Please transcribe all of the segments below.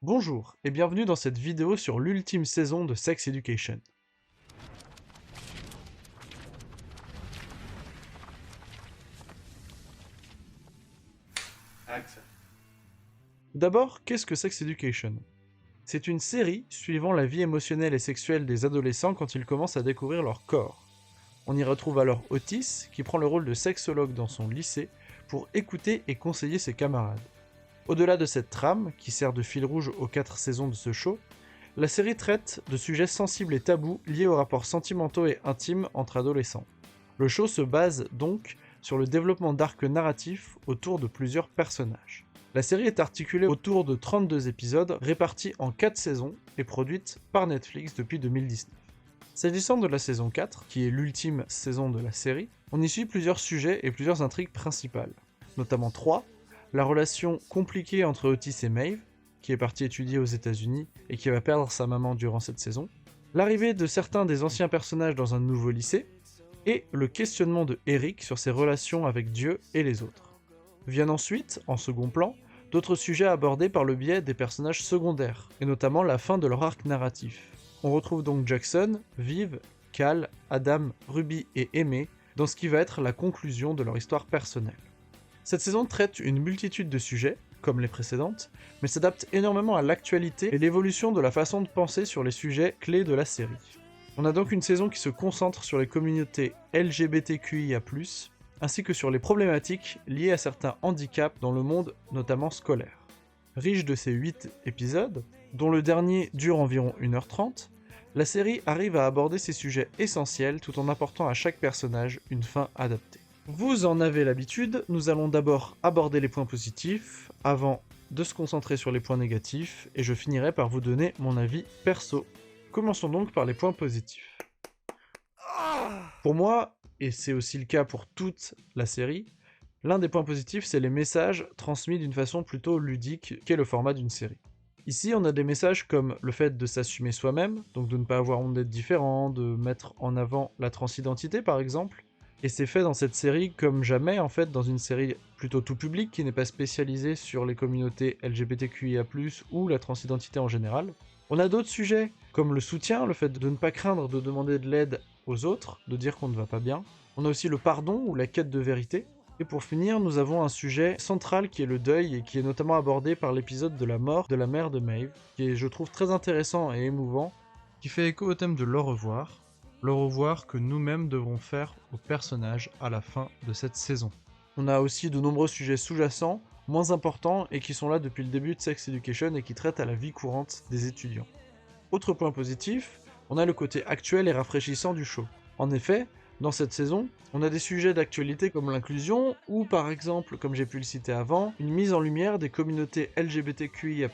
Bonjour et bienvenue dans cette vidéo sur l'ultime saison de Sex Education. Axe. D'abord, qu'est-ce que Sex Education? C'est une série suivant la vie émotionnelle et sexuelle des adolescents quand ils commencent à découvrir leur corps. On y retrouve alors Otis, qui prend le rôle de sexologue dans son lycée pour écouter et conseiller ses camarades. Au-delà de cette trame, qui sert de fil rouge aux 4 saisons de ce show, la série traite de sujets sensibles et tabous liés aux rapports sentimentaux et intimes entre adolescents. Le show se base donc sur le développement d'arcs narratifs autour de plusieurs personnages. La série est articulée autour de 32 épisodes répartis en 4 saisons et produite par Netflix depuis 2019. S'agissant de la saison 4, qui est l'ultime saison de la série, on y suit plusieurs sujets et plusieurs intrigues principales, notamment 3, la relation compliquée entre Otis et Maeve, qui est parti étudier aux États-Unis et qui va perdre sa maman durant cette saison, l'arrivée de certains des anciens personnages dans un nouveau lycée, et le questionnement de Eric sur ses relations avec Dieu et les autres. Viennent ensuite, en second plan, d'autres sujets abordés par le biais des personnages secondaires, et notamment la fin de leur arc narratif. On retrouve donc Jackson, Viv, Cal, Adam, Ruby et Aimee dans ce qui va être la conclusion de leur histoire personnelle. Cette saison traite une multitude de sujets, comme les précédentes, mais s'adapte énormément à l'actualité et l'évolution de la façon de penser sur les sujets clés de la série. On a donc une saison qui se concentre sur les communautés LGBTQIA+, ainsi que sur les problématiques liées à certains handicaps dans le monde, notamment scolaire. Riche de ces 8 épisodes, dont le dernier dure environ 1h30, la série arrive à aborder ces sujets essentiels tout en apportant à chaque personnage une fin adaptée. Vous en avez l'habitude, nous allons d'abord aborder les points positifs, avant de se concentrer sur les points négatifs, et je finirai par vous donner mon avis perso. Commençons donc par les points positifs. Pour moi, et c'est aussi le cas pour toute la série, l'un des points positifs, c'est les messages transmis d'une façon plutôt ludique qu'est le format d'une série. Ici, on a des messages comme le fait de s'assumer soi-même, donc de ne pas avoir honte d'être différent, de mettre en avant la transidentité par exemple, et c'est fait dans cette série comme jamais en fait, dans une série plutôt tout public qui n'est pas spécialisée sur les communautés LGBTQIA+, ou la transidentité en général. On a d'autres sujets, comme le soutien, le fait de ne pas craindre de demander de l'aide aux autres, de dire qu'on ne va pas bien. On a aussi le pardon ou la quête de vérité. Et pour finir, nous avons un sujet central qui est le deuil et qui est notamment abordé par l'épisode de la mort de la mère de Maeve, qui est, je trouve, très intéressant et émouvant, qui fait écho au thème de l'au revoir que nous-mêmes devrons faire aux personnages à la fin de cette saison. On a aussi de nombreux sujets sous-jacents, moins importants et qui sont là depuis le début de Sex Education et qui traitent à la vie courante des étudiants. Autre point positif, on a le côté actuel et rafraîchissant du show. En effet, dans cette saison, on a des sujets d'actualité comme l'inclusion, ou par exemple, comme j'ai pu le citer avant, une mise en lumière des communautés LGBTQIA+.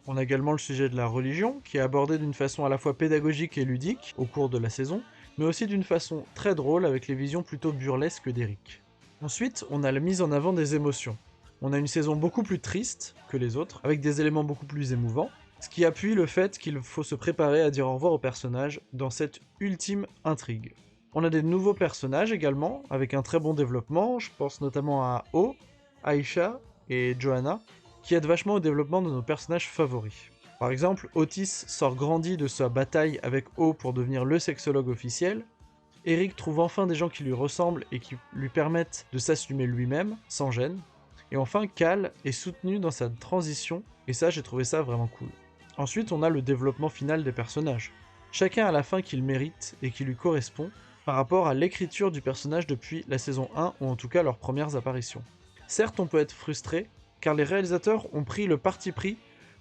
On a également le sujet de la religion, qui est abordé d'une façon à la fois pédagogique et ludique au cours de la saison, mais aussi d'une façon très drôle avec les visions plutôt burlesques d'Eric. Ensuite, on a la mise en avant des émotions. On a une saison beaucoup plus triste que les autres, avec des éléments beaucoup plus émouvants, ce qui appuie le fait qu'il faut se préparer à dire au revoir aux personnages dans cette ultime intrigue. On a des nouveaux personnages également, avec un très bon développement, je pense notamment à O, Aisha et Johanna, qui aident vachement au développement de nos personnages favoris. Par exemple, Otis sort grandi de sa bataille avec O pour devenir le sexologue officiel, Eric trouve enfin des gens qui lui ressemblent et qui lui permettent de s'assumer lui-même, sans gêne, et enfin Cal est soutenu dans sa transition, et ça j'ai trouvé ça vraiment cool. Ensuite on a le développement final des personnages. Chacun a la fin qu'il mérite et qui lui correspond, par rapport à l'écriture du personnage depuis la saison 1, ou en tout cas leurs premières apparitions. Certes, on peut être frustré, car les réalisateurs ont pris le parti pris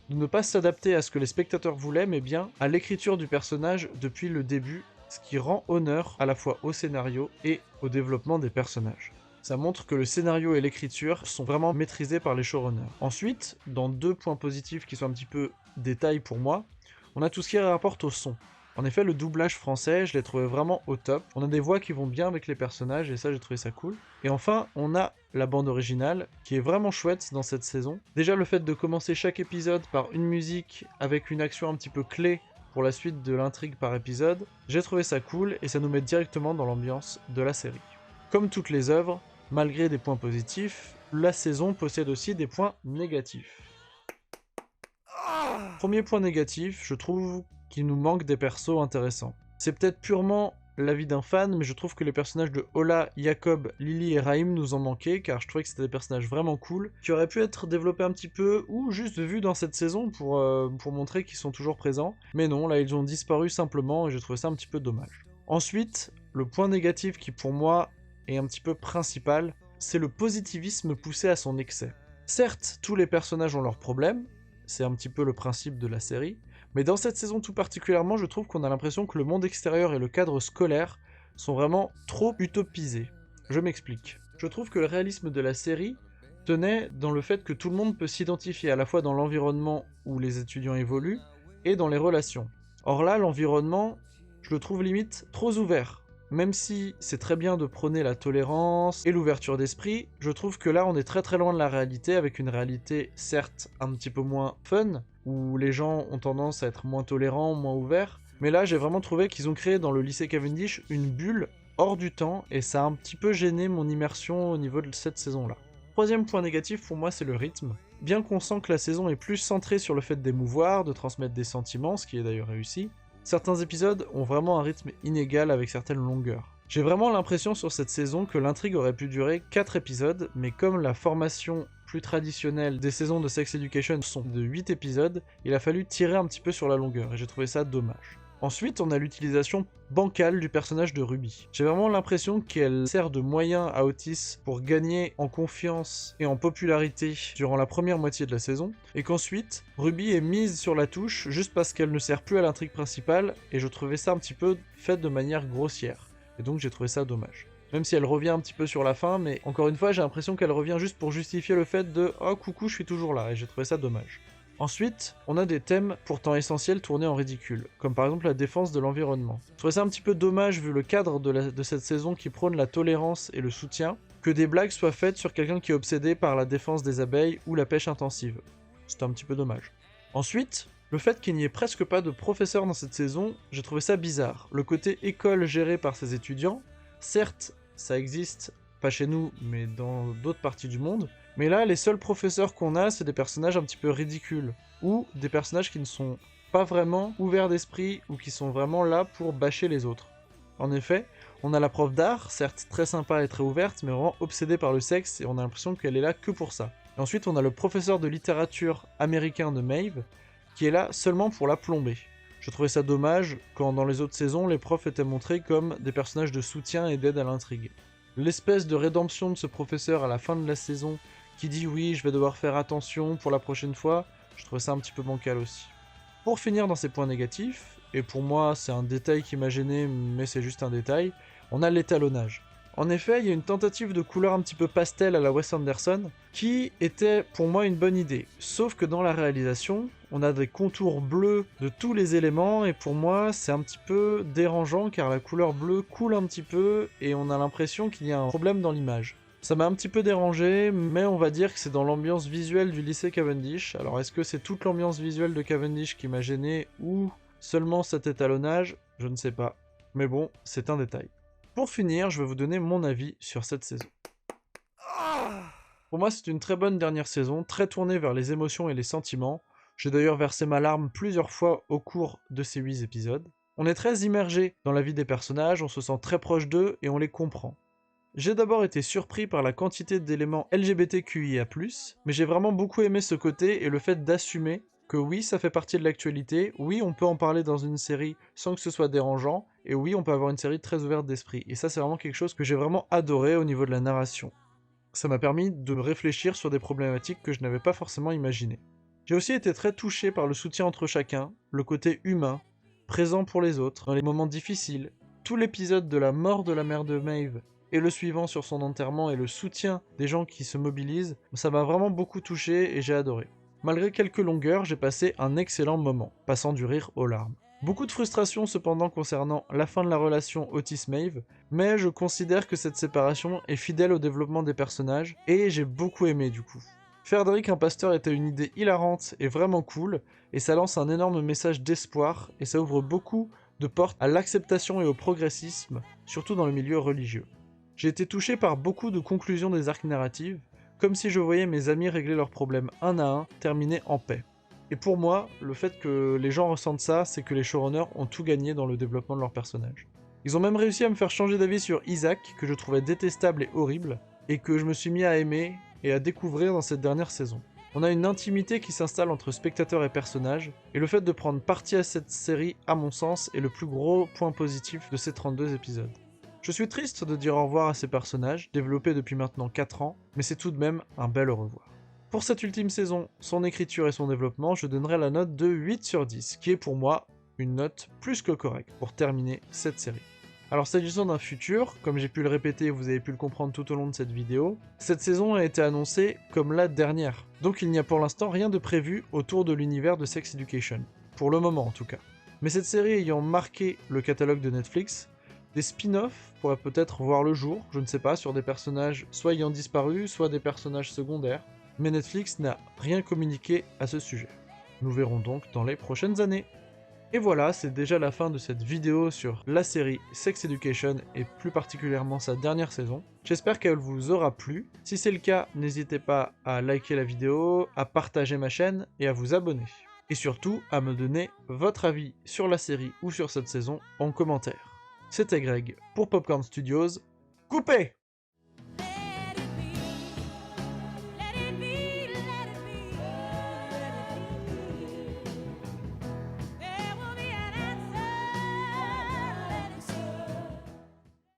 de ne pas s'adapter à ce que les spectateurs voulaient, mais bien à l'écriture du personnage depuis le début, ce qui rend honneur à la fois au scénario et au développement des personnages. Ça montre que le scénario et l'écriture sont vraiment maîtrisés par les showrunners. Ensuite, dans deux points positifs qui sont un petit peu détails pour moi, on a tout ce qui rapporte au son. En effet, le doublage français, je l'ai trouvé vraiment au top. On a des voix qui vont bien avec les personnages, et ça, j'ai trouvé ça cool. Et enfin, on a la bande originale, qui est vraiment chouette dans cette saison. Déjà, le fait de commencer chaque épisode par une musique avec une action un petit peu clé pour la suite de l'intrigue par épisode, j'ai trouvé ça cool, et ça nous met directement dans l'ambiance de la série. Comme toutes les œuvres, malgré des points positifs, la saison possède aussi des points négatifs. Premier point négatif, je trouve qu'il nous manque des persos intéressants. C'est peut-être purement l'avis d'un fan, mais je trouve que les personnages de Ola, Jacob, Lily et Raïm nous ont manqué, car je trouvais que c'était des personnages vraiment cool, qui auraient pu être développés un petit peu, ou juste vus dans cette saison pour montrer qu'ils sont toujours présents. Mais non, là ils ont disparu simplement, et j'ai trouvé ça un petit peu dommage. Ensuite, le point négatif qui pour moi est un petit peu principal, c'est le positivisme poussé à son excès. Certes, tous les personnages ont leurs problèmes, c'est un petit peu le principe de la série, mais dans cette saison tout particulièrement, je trouve qu'on a l'impression que le monde extérieur et le cadre scolaire sont vraiment trop utopisés. Je m'explique. Je trouve que le réalisme de la série tenait dans le fait que tout le monde peut s'identifier à la fois dans l'environnement où les étudiants évoluent et dans les relations. Or là, l'environnement, je le trouve limite trop ouvert. Même si c'est très bien de prôner la tolérance et l'ouverture d'esprit, je trouve que là on est très très loin de la réalité, avec une réalité certes un petit peu moins fun, où les gens ont tendance à être moins tolérants, moins ouverts, mais là j'ai vraiment trouvé qu'ils ont créé dans le lycée Cavendish une bulle hors du temps, et ça a un petit peu gêné mon immersion au niveau de cette saison-là. Troisième point négatif pour moi, c'est le rythme. Bien qu'on sent que la saison est plus centrée sur le fait d'émouvoir, de transmettre des sentiments, ce qui est d'ailleurs réussi, certains épisodes ont vraiment un rythme inégal avec certaines longueurs. J'ai vraiment l'impression sur cette saison que l'intrigue aurait pu durer 4 épisodes, mais comme la formation plus traditionnelle des saisons de Sex Education sont de 8 épisodes, il a fallu tirer un petit peu sur la longueur, et j'ai trouvé ça dommage. Ensuite, on a l'utilisation bancale du personnage de Ruby. J'ai vraiment l'impression qu'elle sert de moyen à Otis pour gagner en confiance et en popularité durant la première moitié de la saison, et qu'ensuite, Ruby est mise sur la touche juste parce qu'elle ne sert plus à l'intrigue principale, et je trouvais ça un petit peu fait de manière grossière. Et donc j'ai trouvé ça dommage. Même si elle revient un petit peu sur la fin, mais encore une fois, j'ai l'impression qu'elle revient juste pour justifier le fait de « Oh coucou, je suis toujours là », et j'ai trouvé ça dommage. Ensuite, on a des thèmes pourtant essentiels tournés en ridicule, comme par exemple la défense de l'environnement. Je trouvais ça un petit peu dommage vu le cadre de cette saison qui prône la tolérance et le soutien, que des blagues soient faites sur quelqu'un qui est obsédé par la défense des abeilles ou la pêche intensive. C'était un petit peu dommage. Ensuite, le fait qu'il n'y ait presque pas de professeurs dans cette saison, j'ai trouvé ça bizarre. Le côté école gérée par ses étudiants, certes, ça existe, pas chez nous, mais dans d'autres parties du monde, mais là, les seuls professeurs qu'on a, c'est des personnages un petit peu ridicules, ou des personnages qui ne sont pas vraiment ouverts d'esprit, ou qui sont vraiment là pour bâcher les autres. En effet, on a la prof d'art, certes très sympa et très ouverte, mais vraiment obsédée par le sexe, et on a l'impression qu'elle est là que pour ça. Et ensuite, on a le professeur de littérature américain de Maeve, qui est là seulement pour la plomber. Je trouvais ça dommage, quand dans les autres saisons, les profs étaient montrés comme des personnages de soutien et d'aide à l'intrigue. L'espèce de rédemption de ce professeur à la fin de la saison, qui dit oui, je vais devoir faire attention pour la prochaine fois, je trouvais ça un petit peu bancal aussi. Pour finir dans ces points négatifs, et pour moi c'est un détail qui m'a gêné, mais c'est juste un détail, on a l'étalonnage. En effet, il y a une tentative de couleur un petit peu pastel à la Wes Anderson, qui était pour moi une bonne idée. Sauf que dans la réalisation, on a des contours bleus de tous les éléments, et pour moi c'est un petit peu dérangeant car la couleur bleue coule un petit peu, et on a l'impression qu'il y a un problème dans l'image. Ça m'a un petit peu dérangé, mais on va dire que c'est dans l'ambiance visuelle du lycée Cavendish. Alors est-ce que c'est toute l'ambiance visuelle de Cavendish qui m'a gêné, ou seulement cet étalonnage? Je ne sais pas. Mais bon, c'est un détail. Pour finir, je vais vous donner mon avis sur cette saison. Pour moi, c'est une très bonne dernière saison, très tournée vers les émotions et les sentiments. J'ai d'ailleurs versé ma larme plusieurs fois au cours de ces 8 épisodes. On est très immergé dans la vie des personnages, on se sent très proche d'eux et on les comprend. J'ai d'abord été surpris par la quantité d'éléments LGBTQIA+, mais j'ai vraiment beaucoup aimé ce côté et le fait d'assumer que oui, ça fait partie de l'actualité, oui, on peut en parler dans une série sans que ce soit dérangeant, et oui, on peut avoir une série très ouverte d'esprit. Et ça, c'est vraiment quelque chose que j'ai vraiment adoré au niveau de la narration. Ça m'a permis de réfléchir sur des problématiques que je n'avais pas forcément imaginées. J'ai aussi été très touché par le soutien entre chacun, le côté humain, présent pour les autres, dans les moments difficiles. Tout l'épisode de la mort de la mère de Maeve et le suivant sur son enterrement et le soutien des gens qui se mobilisent, ça m'a vraiment beaucoup touché et j'ai adoré. Malgré quelques longueurs, j'ai passé un excellent moment, passant du rire aux larmes. Beaucoup de frustration cependant concernant la fin de la relation Otis-Maeve, mais je considère que cette séparation est fidèle au développement des personnages, et j'ai beaucoup aimé du coup. Faire d'Eric un pasteur était une idée hilarante et vraiment cool, et ça lance un énorme message d'espoir, et ça ouvre beaucoup de portes à l'acceptation et au progressisme, surtout dans le milieu religieux. J'ai été touché par beaucoup de conclusions des arcs narratives, comme si je voyais mes amis régler leurs problèmes un à un, terminés en paix. Et pour moi, le fait que les gens ressentent ça, c'est que les showrunners ont tout gagné dans le développement de leur personnage. Ils ont même réussi à me faire changer d'avis sur Isaac, que je trouvais détestable et horrible, et que je me suis mis à aimer et à découvrir dans cette dernière saison. On a une intimité qui s'installe entre spectateurs et personnages, et le fait de prendre parti à cette série, à mon sens, est le plus gros point positif de ces 32 épisodes. Je suis triste de dire au revoir à ces personnages, développés depuis maintenant 4 ans, mais c'est tout de même un bel au revoir. Pour cette ultime saison, son écriture et son développement, je donnerai la note de 8 sur 10, qui est pour moi une note plus que correcte pour terminer cette série. Alors s'agissant d'un futur, comme j'ai pu le répéter et vous avez pu le comprendre tout au long de cette vidéo, cette saison a été annoncée comme la dernière. Donc il n'y a pour l'instant rien de prévu autour de l'univers de Sex Education. Pour le moment en tout cas. Mais cette série ayant marqué le catalogue de Netflix, des spin-offs pourraient peut-être voir le jour, je ne sais pas, sur des personnages soit ayant disparu, soit des personnages secondaires. Mais Netflix n'a rien communiqué à ce sujet. Nous verrons donc dans les prochaines années. Et voilà, c'est déjà la fin de cette vidéo sur la série Sex Education et plus particulièrement sa dernière saison. J'espère qu'elle vous aura plu. Si c'est le cas, n'hésitez pas à liker la vidéo, à partager ma chaîne et à vous abonner. Et surtout, à me donner votre avis sur la série ou sur cette saison en commentaire. C'était Greg pour Popcorn Studios. Coupez!